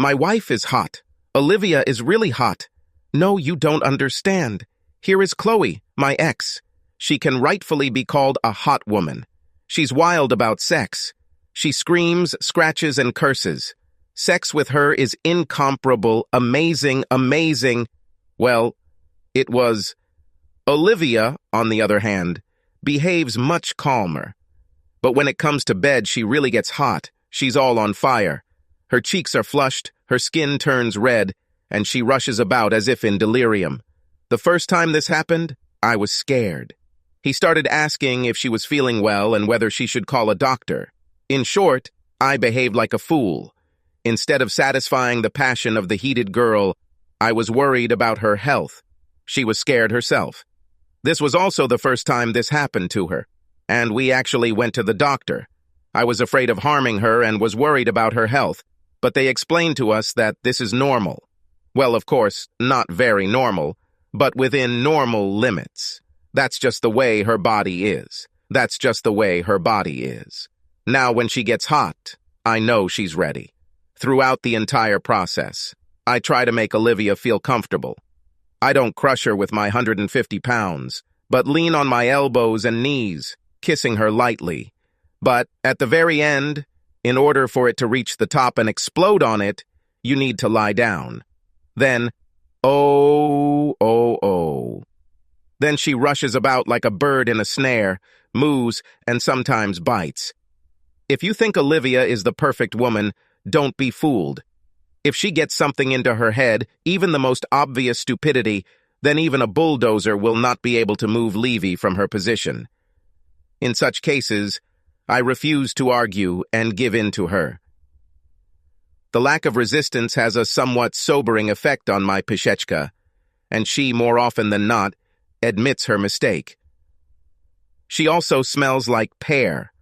My wife is hot. Olivia is really hot. No, you don't understand. Here is Chloe, my ex. She can rightfully be called a hot woman. She's wild about sex. She screams, scratches, and curses. Sex with her is incomparable, amazing, amazing. Well, it was. Olivia, on the other hand, behaves much calmer. But when it comes to bed, she really gets hot. She's all on fire. Her cheeks are flushed, her skin turns red, and she rushes about as if in delirium. The first time this happened, I was scared. He started asking if she was feeling well and whether she should call a doctor. In short, I behaved like a fool. Instead of satisfying the passion of the heated girl, I was worried about her health. She was scared herself. This was also the first time this happened to her, and we actually went to the doctor. I was afraid of harming her and was worried about her health, but they explained to us that this is normal. Well, of course, not very normal, but within normal limits. That's just the way her body is. That's just the way her body is. Now, when she gets hot, I know she's ready. Throughout the entire process, I try to make Olivia feel comfortable. I don't crush her with my 150 pounds, but lean on my elbows and knees, kissing her lightly. But at the very end, in order for it to reach the top and explode on it, you need to lie down. Then, oh. Then she rushes about like a bird in a snare, moos, and sometimes bites. If you think Olivia is the perfect woman, don't be fooled. If she gets something into her head, even the most obvious stupidity, then even a bulldozer will not be able to move Levy from her position. In such cases, I refuse to argue and give in to her. The lack of resistance has a somewhat sobering effect on my Pishechka, and she, more often than not, admits her mistake. She also smells like pear.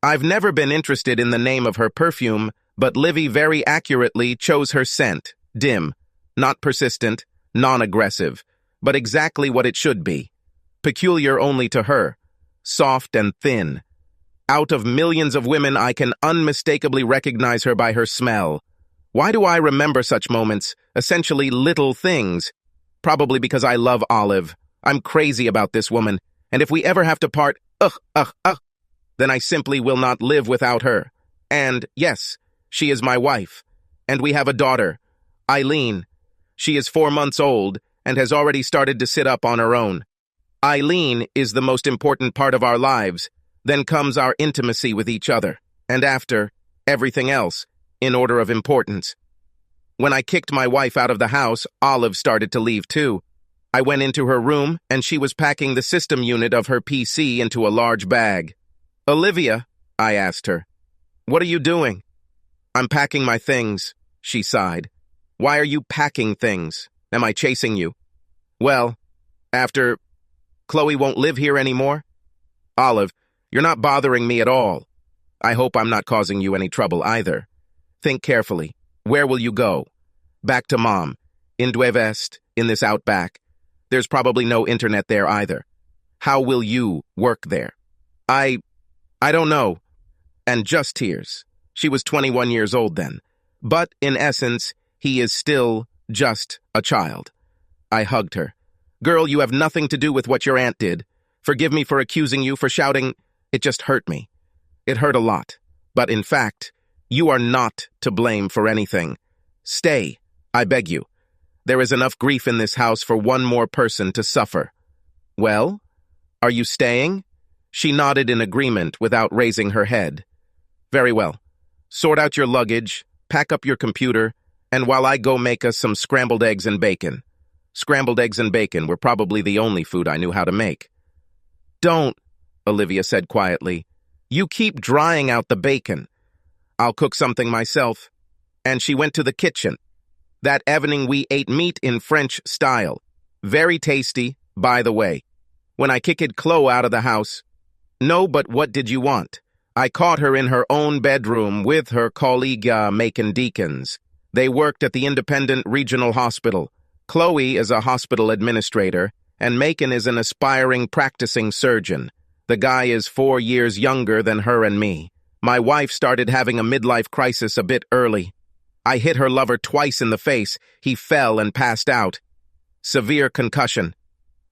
I've never been interested in the name of her perfume, but Livy very accurately chose her scent, dim, not persistent, non-aggressive, but exactly what it should be. Peculiar only to her, soft and thin. Out of millions of women, I can unmistakably recognize her by her smell. Why do I remember such moments, essentially little things? Probably because I love Olive. I'm crazy about this woman, and if we ever have to part, then I simply will not live without her. And, yes, she is my wife, and we have a daughter, Eileen. She is 4 months old and has already started to sit up on her own. Eileen is the most important part of our lives. Then comes our intimacy with each other, and after, everything else, in order of importance. When I kicked my wife out of the house, Olive started to leave too. I went into her room, and she was packing the system unit of her PC into a large bag. "Olivia," I asked her, "what are you doing?" "I'm packing my things," she sighed. "Why are you packing things? Am I chasing you?" "Well, after Chloe won't live here anymore." "Olive, you're not bothering me at all. I hope I'm not causing you any trouble either. Think carefully. Where will you go? Back to Mom. In Duevest, in this outback. There's probably no internet there either. How will you work there?" I don't know." And just tears. She was 21 years old then. But, in essence, he is still just a child. I hugged her. "Girl, you have nothing to do with what your aunt did. Forgive me for accusing you, for shouting. It just hurt me. It hurt a lot. But in fact, you are not to blame for anything. Stay, I beg you. There is enough grief in this house for one more person to suffer." "Well, are you staying?" She nodded in agreement without raising her head. "Very well. Sort out your luggage, pack up your computer, and while I go make us some scrambled eggs and bacon." Scrambled eggs and bacon were probably the only food I knew how to make. "Don't," Olivia said quietly. "You keep drying out the bacon. I'll cook something myself." And she went to the kitchen. That evening we ate meat in French style. Very tasty, by the way. When I kicked Chloe out of the house, "No, but what did you want?" I caught her in her own bedroom with her colleague Macon Deacons. They worked at the Independent Regional Hospital. Chloe is a hospital administrator, and Macon is an aspiring practicing surgeon. The guy is 4 years younger than her and me. My wife started having a midlife crisis a bit early. I hit her lover twice in the face. He fell and passed out. Severe concussion.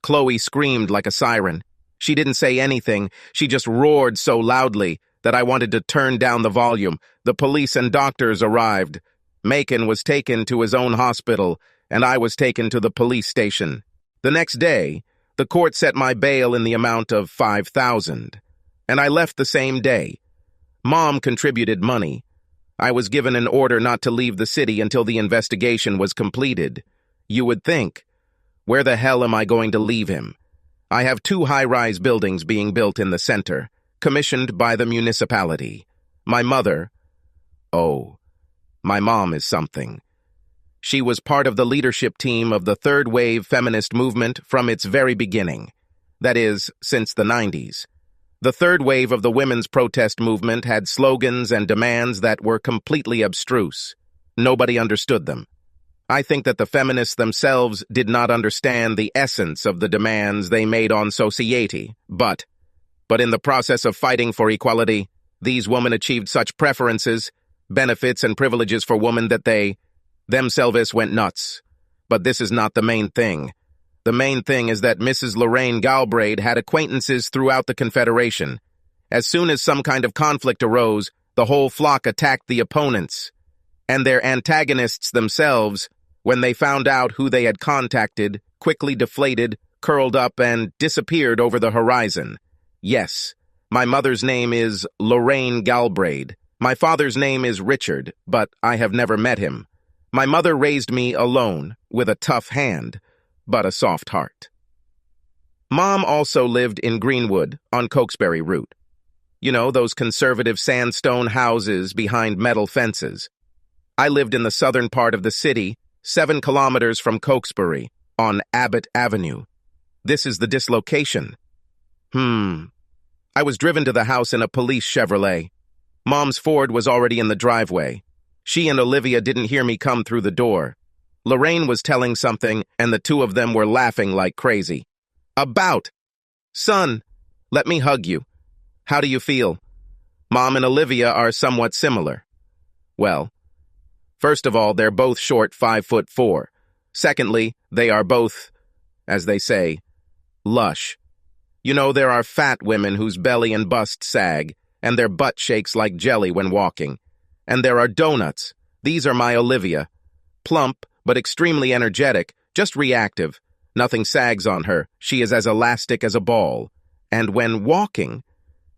Chloe screamed like a siren. She didn't say anything. She just roared so loudly that I wanted to turn down the volume. The police and doctors arrived. Macon was taken to his own hospital, and I was taken to the police station. The next day, the court set my bail in the amount of $5,000, and I left the same day. Mom contributed money. I was given an order not to leave the city until the investigation was completed. You would think, where the hell am I going to leave him? I have 2 high-rise buildings being built in the center, commissioned by the municipality. My mother, my mom is something. She was part of the leadership team of the third wave feminist movement from its very beginning. That is, since the 90s. The third wave of the women's protest movement had slogans and demands that were completely abstruse. Nobody understood them. I think that the feminists themselves did not understand the essence of the demands they made on society, but in the process of fighting for equality, these women achieved such preferences, benefits, and privileges for women that they themselves went nuts. But this is not the main thing. The main thing is that Mrs. Lorraine Galbraith had acquaintances throughout the Confederation. As soon as some kind of conflict arose, the whole flock attacked the opponents. And their antagonists themselves, when they found out who they had contacted, quickly deflated, curled up, and disappeared over the horizon. Yes, my mother's name is Lorraine Galbraith. My father's name is Richard, but I have never met him. My mother raised me alone, with a tough hand, but a soft heart. Mom also lived in Greenwood, on Cokesbury Route. You know, those conservative sandstone houses behind metal fences. I lived in the southern part of the city, 7 kilometers from Cokesbury, on Abbott Avenue. This is the dislocation. I was driven to the house in a police Chevrolet. Mom's Ford was already in the driveway. She and Olivia didn't hear me come through the door. Lorraine was telling something, and the 2 of them were laughing like crazy. Son, let me hug you. How do you feel? Mom and Olivia are somewhat similar. Well, first of all, they're both short 5'4". Secondly, they are both, as they say, lush. You know, there are fat women whose belly and bust sag, and their butt shakes like jelly when walking. And there are donuts. These are my Olivia. Plump, but extremely energetic, just reactive. Nothing sags on her. She is as elastic as a ball. And when walking,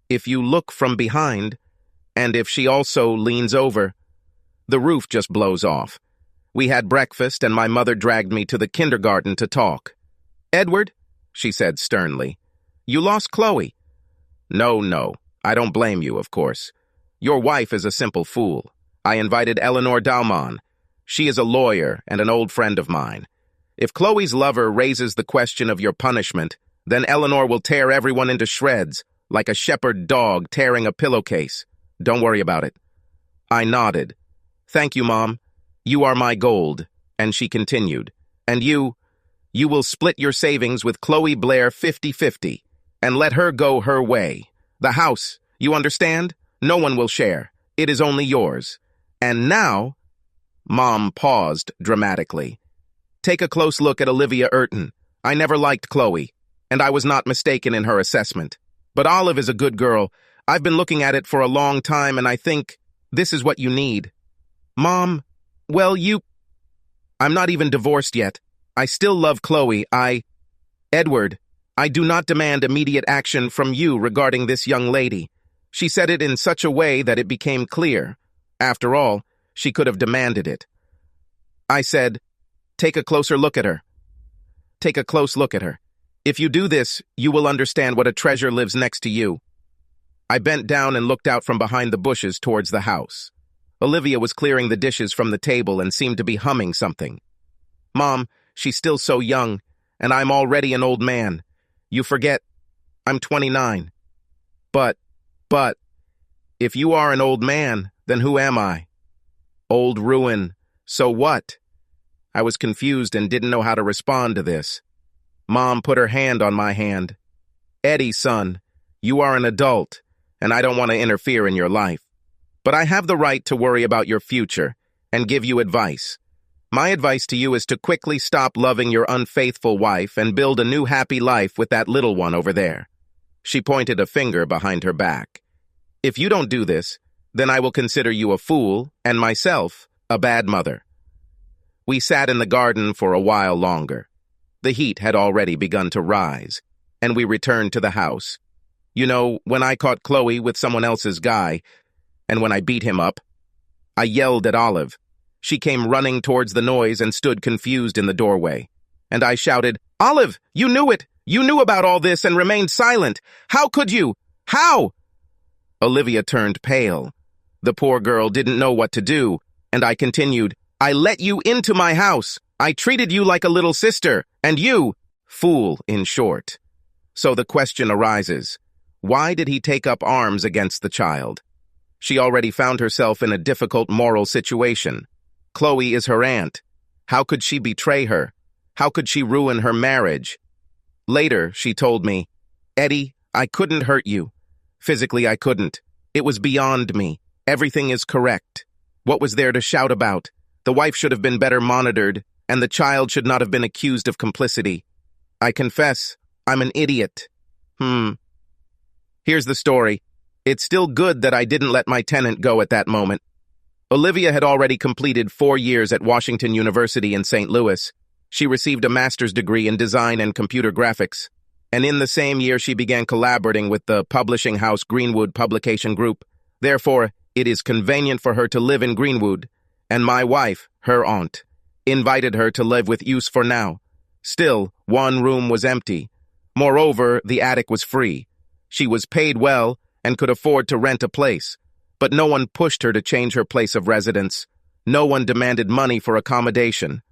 if you look from behind, and if she also leans over, the roof just blows off. We had breakfast, and my mother dragged me to the kindergarten to talk. "Edward," she said sternly, "you lost Chloe." No, I don't blame you, of course. Your wife is a simple fool. I invited Eleanor Dalman. She is a lawyer and an old friend of mine. If Chloe's lover raises the question of your punishment, then Eleanor will tear everyone into shreds, like a shepherd dog tearing a pillowcase. Don't worry about it. I nodded. "Thank you, Mom. You are my gold." And she continued. "And you will split your savings with Chloe Blair 50-50, and let her go her way. The house, you understand? No one will share. It is only yours. And now..." Mom paused dramatically. "Take a close look at Olivia Urton. I never liked Chloe, and I was not mistaken in her assessment. But Olive is a good girl. I've been looking at it for a long time, and I think this is what you need." "Mom, well, I'm not even divorced yet. I still love Chloe. Edward, I do not demand immediate action from you regarding this young lady." She said it in such a way that it became clear. After all, she could have demanded it. I said, "Take a closer look at her. Take a close look at her. If you do this, you will understand what a treasure lives next to you." I bent down and looked out from behind the bushes towards the house. Olivia was clearing the dishes from the table and seemed to be humming something. "Mom, she's still so young, and I'm already an old man. You forget, I'm 29. But, if you are an old man, then who am I? Old ruin. So what?" I was confused and didn't know how to respond to this. Mom put her hand on my hand. "Eddie, son, you are an adult, and I don't want to interfere in your life. But I have the right to worry about your future, and give you advice. My advice to you is to quickly stop loving your unfaithful wife and build a new happy life with that little one over there. She pointed a finger behind her back. If you don't do this, then I will consider you a fool and myself a bad mother. We sat in the garden for a while longer. The heat had already begun to rise, and we returned to the house. You know, when I caught Chloe with someone else's guy, and when I beat him up, I yelled at Olive. She came running towards the noise and stood confused in the doorway. And I shouted, "Olive, you knew it! You knew about all this and remained silent! How could you? How?" Olivia turned pale. The poor girl didn't know what to do, and I continued, "I let you into my house. I treated you like a little sister, and you, fool, in short." So the question arises, why did he take up arms against the child? She already found herself in a difficult moral situation. Chloe is her aunt. How could she betray her? How could she ruin her marriage? Later, she told me, "Eddie, I couldn't hurt you. Physically, I couldn't. It was beyond me. Everything is correct. What was there to shout about? The wife should have been better monitored, and the child should not have been accused of complicity. I confess, I'm an idiot." Here's the story. It's still good that I didn't let my tenant go at that moment. Olivia had already completed 4 years at Washington University in St. Louis. She received a master's degree in design and computer graphics. And in the same year, she began collaborating with the publishing house Greenwood Publication Group. Therefore, it is convenient for her to live in Greenwood. And my wife, her aunt, invited her to live with us for now. Still, one room was empty. Moreover, the attic was free. She was paid well and could afford to rent a place. But no one pushed her to change her place of residence. No one demanded money for accommodation.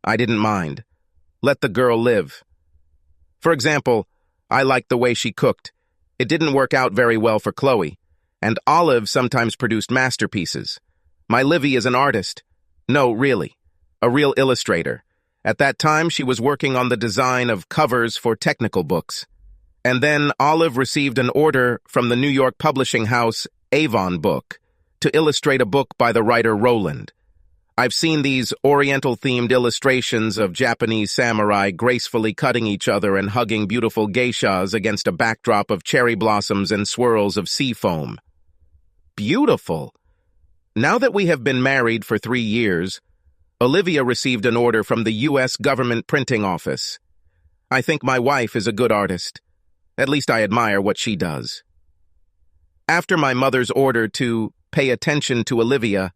I didn't mind. Let the girl live. For example, I liked the way she cooked. It didn't work out very well for Chloe. And Olive sometimes produced masterpieces. My Livy is an artist. No, really. A real illustrator. At that time, she was working on the design of covers for technical books. And then Olive received an order from the New York publishing house Avon Book to illustrate a book by the writer Roland. I've seen these Oriental-themed illustrations of Japanese samurai gracefully cutting each other and hugging beautiful geishas against a backdrop of cherry blossoms and swirls of sea foam. Beautiful! Now that we have been married for 3 years, Olivia received an order from the U.S. government printing office. I think my wife is a good artist. At least I admire what she does. After my mother's order to pay attention to Olivia,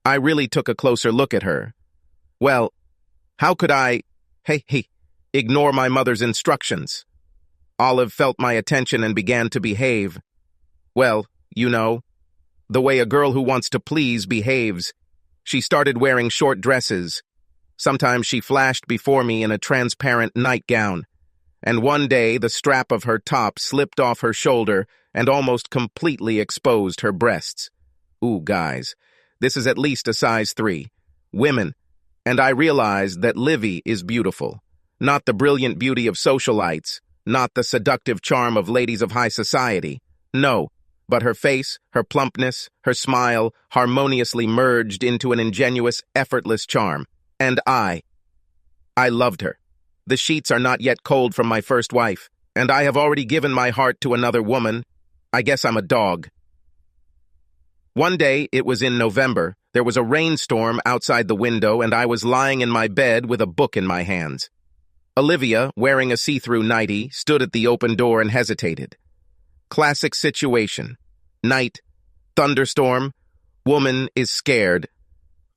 I really took a closer look at her. Well, how could I, ignore my mother's instructions? Olive felt my attention and began to behave. Well, you know, the way a girl who wants to please behaves. She started wearing short dresses. Sometimes she flashed before me in a transparent nightgown. And one day the strap of her top slipped off her shoulder and almost completely exposed her breasts. Ooh, guys, this is at least a size 3. Women. And I realized that Livy is beautiful. Not the brilliant beauty of socialites, not the seductive charm of ladies of high society. No, but her face, her plumpness, her smile harmoniously merged into an ingenuous, effortless charm. And I loved her. The sheets are not yet cold from my first wife, and I have already given my heart to another woman. I guess I'm a dog. One day, it was in November, there was a rainstorm outside the window and I was lying in my bed with a book in my hands. Olivia, wearing a see-through nightie, stood at the open door and hesitated. Classic situation. Night, thunderstorm, woman is scared.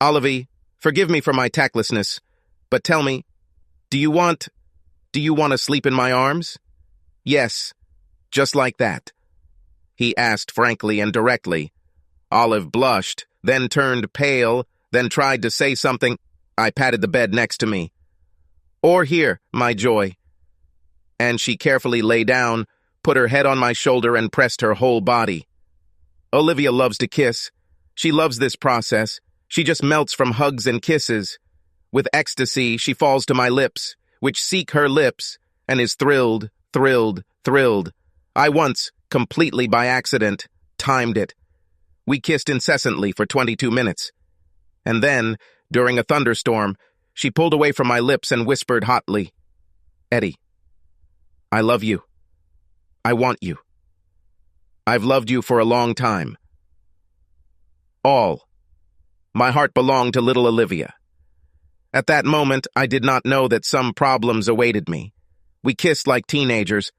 Olivia, forgive me for my tactlessness, but tell me, do you want to sleep in my arms? Yes, just like that. He asked frankly and directly. Olive blushed, then turned pale, then tried to say something. I patted the bed next to me. Or here, my joy. And she carefully lay down, put her head on my shoulder and pressed her whole body. Olivia loves to kiss. She loves this process. She just melts from hugs and kisses. With ecstasy, she falls to my lips, which seek her lips, and is thrilled, thrilled, thrilled. I once, completely by accident, timed it. We kissed incessantly for 22 minutes. And then, during a thunderstorm, she pulled away from my lips and whispered hotly, "Eddie, I love you. I want you. I've loved you for a long time. All. My heart belonged to little Olivia." At that moment, I did not know that some problems awaited me. We kissed like teenagers,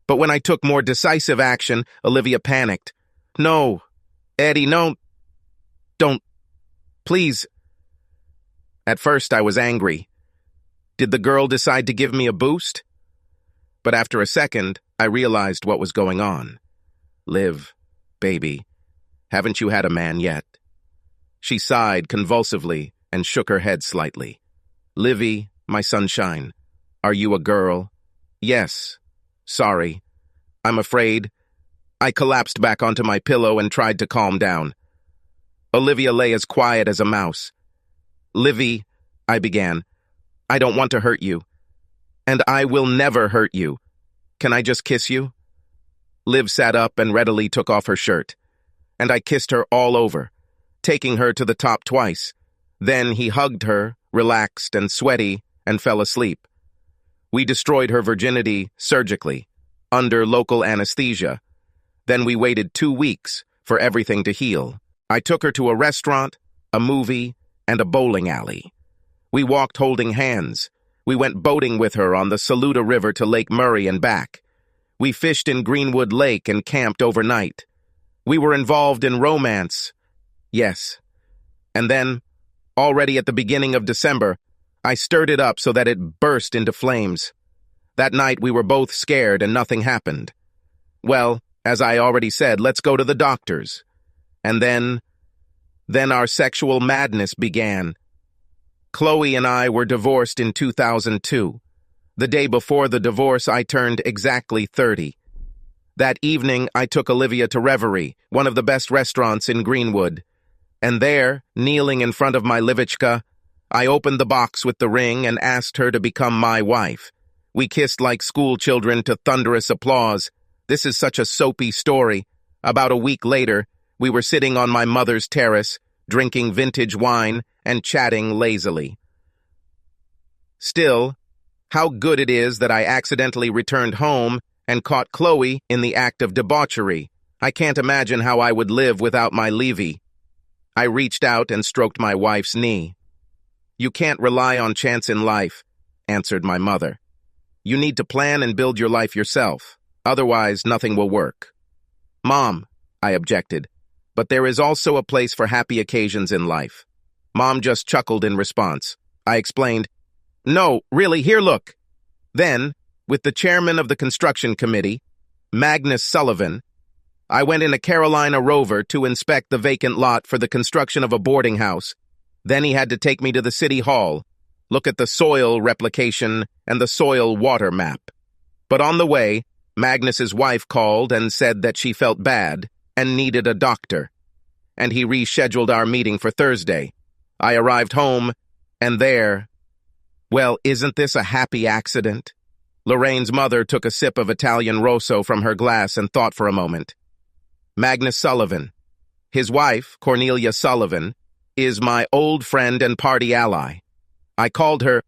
but when I took more decisive action, Olivia panicked. "No, Eddie, no. Don't. Please." At first, I was angry. Did the girl decide to give me a boost? But after a second, I realized what was going on. "Liv, baby, haven't you had a man yet?" She sighed convulsively and shook her head slightly. "Livy, my sunshine, are you a girl?" "Yes. Sorry. I'm afraid." I collapsed back onto my pillow and tried to calm down. Olivia lay as quiet as a mouse. "Livy," I began, "I don't want to hurt you. And I will never hurt you. Can I just kiss you?" Liv sat up and readily took off her shirt, and I kissed her all over, taking her to the top twice. Then he hugged her, relaxed and sweaty, and fell asleep. We destroyed her virginity surgically, under local anesthesia. Then we waited 2 weeks for everything to heal. I took her to a restaurant, a movie, and a bowling alley. We walked holding hands. We went boating with her on the Saluda River to Lake Murray and back. We fished in Greenwood Lake and camped overnight. We were involved in romance. Yes. And then, already at the beginning of December, I stirred it up so that it burst into flames. That night we were both scared and nothing happened. Well, as I already said, let's go to the doctors. And then our sexual madness began. Chloe and I were divorced in 2002. The day before the divorce, I turned exactly 30. That evening, I took Olivia to Reverie, one of the best restaurants in Greenwood. And there, kneeling in front of my Livichka, I opened the box with the ring and asked her to become my wife. We kissed like school children to thunderous applause. This is such a soapy story. About a week later, we were sitting on my mother's terrace, drinking vintage wine and chatting lazily. Still, how good it is that I accidentally returned home and caught Chloe in the act of debauchery. I can't imagine how I would live without my Levy. I reached out and stroked my wife's knee. "You can't rely on chance in life," answered my mother. "You need to plan and build your life yourself. Otherwise, nothing will work." "Mom," I objected, "but there is also a place for happy occasions in life." Mom just chuckled in response. I explained, "No, really, here, look." Then, with the chairman of the construction committee, Magnus Sullivan, I went in a Carolina Rover to inspect the vacant lot for the construction of a boarding house. Then he had to take me to the city hall, look at the soil replication and the soil water map. But on the way, Magnus's wife called and said that she felt bad and needed a doctor. And he rescheduled our meeting for Thursday. I arrived home, and there... Well, isn't this a happy accident? Lorraine's mother took a sip of Italian Rosso from her glass and thought for a moment. Magnus Sullivan. His wife, Cornelia Sullivan, is my old friend and party ally. I called her...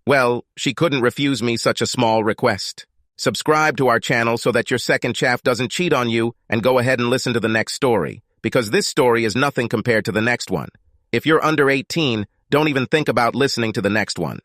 Well, she couldn't refuse me such a small request. Subscribe to our channel so that your second chaff doesn't cheat on you, and go ahead and listen to the next story, because this story is nothing compared to the next one. If you're under 18, don't even think about listening to the next one.